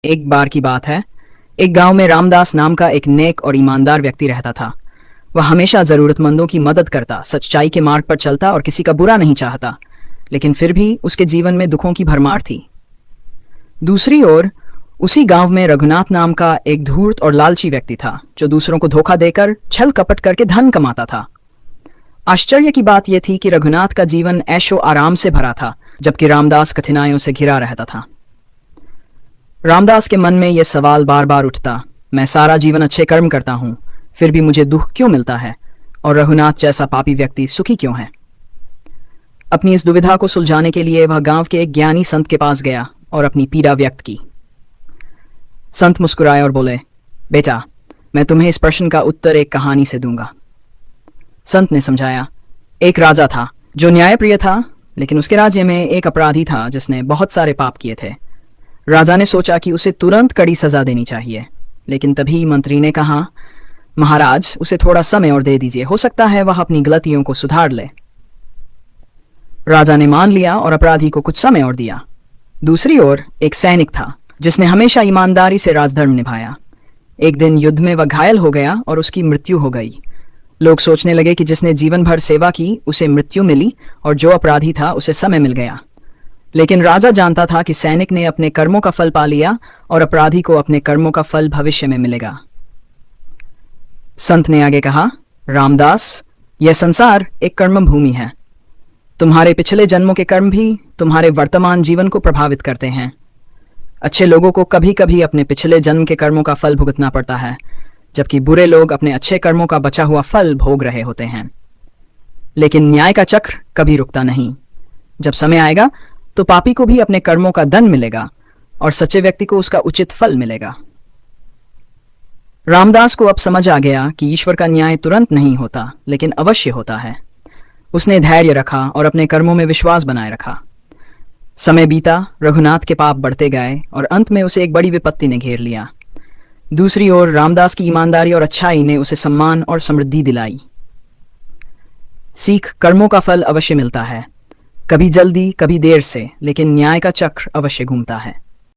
एक बार की बात है। एक गांव में रामदास नाम का एक नेक और ईमानदार व्यक्ति रहता था। वह हमेशा जरूरतमंदों की मदद करता, सच्चाई के मार्ग पर चलता और किसी का बुरा नहीं चाहता। लेकिन फिर भी उसके जीवन में दुखों की भरमार थी। दूसरी ओर उसी गांव में रघुनाथ नाम का एक धूर्त और लालची व्यक्ति था, जो दूसरों को धोखा देकर, छल कपट करके धन कमाता था। आश्चर्य की बात यह थी कि रघुनाथ का जीवन ऐशो आराम से भरा था, जबकि रामदास कठिनाइयों से घिरा रहता था। रामदास के मन में यह सवाल बार बार उठता, मैं सारा जीवन अच्छे कर्म करता हूं, फिर भी मुझे दुख क्यों मिलता है, और रघुनाथ जैसा पापी व्यक्ति सुखी क्यों है। अपनी इस दुविधा को सुलझाने के लिए वह गांव के एक ज्ञानी संत के पास गया और अपनी पीड़ा व्यक्त की। संत मुस्कुराए और बोले, बेटा, मैं तुम्हें इस प्रश्न का उत्तर एक कहानी से दूंगा। संत ने समझाया, एक राजा था जो न्यायप्रिय था, लेकिन उसके राज्य में एक अपराधी था जिसने बहुत सारे पाप किए थे। राजा ने सोचा कि उसे तुरंत कड़ी सजा देनी चाहिए, लेकिन तभी मंत्री ने कहा, महाराज, उसे थोड़ा समय और दे दीजिए, हो सकता है वह अपनी गलतियों को सुधार ले। राजा ने मान लिया और अपराधी को कुछ समय और दिया। दूसरी ओर एक सैनिक था जिसने हमेशा ईमानदारी से राजधर्म निभाया। एक दिन युद्ध में वह घायल हो गया और उसकी मृत्यु हो गई। लोग सोचने लगे कि जिसने जीवन भर सेवा की उसे मृत्यु मिली, और जो अपराधी था उसे समय मिल गया। लेकिन राजा जानता था कि सैनिक ने अपने कर्मों का फल पा लिया और अपराधी को अपने कर्मों का फल भविष्य में मिलेगा। संत ने आगे कहा, रामदास, यह संसार एक कर्म भूमि है। तुम्हारे पिछले जन्मों के कर्म भी तुम्हारे वर्तमान जीवन को प्रभावित करते हैं। अच्छे लोगों को कभी कभी अपने पिछले जन्म के कर्मों का फल भुगतना पड़ता है, जबकि बुरे लोग अपने अच्छे कर्मों का बचा हुआ फल भोग रहे होते हैं। लेकिन न्याय का चक्र कभी रुकता नहीं। जब समय आएगा तो पापी को भी अपने कर्मों का दंड मिलेगा और सच्चे व्यक्ति को उसका उचित फल मिलेगा। रामदास को अब समझ आ गया कि ईश्वर का न्याय तुरंत नहीं होता, लेकिन अवश्य होता है। उसने धैर्य रखा और अपने कर्मों में विश्वास बनाए रखा। समय बीता, रघुनाथ के पाप बढ़ते गए और अंत में उसे एक बड़ी विपत्ति ने घेर लिया। दूसरी ओर रामदास की ईमानदारी और अच्छाई ने उसे सम्मान और समृद्धि दिलाई। सीख, कर्मों का फल अवश्य मिलता है, कभी जल्दी कभी देर से, लेकिन न्याय का चक्र अवश्य घूमता है।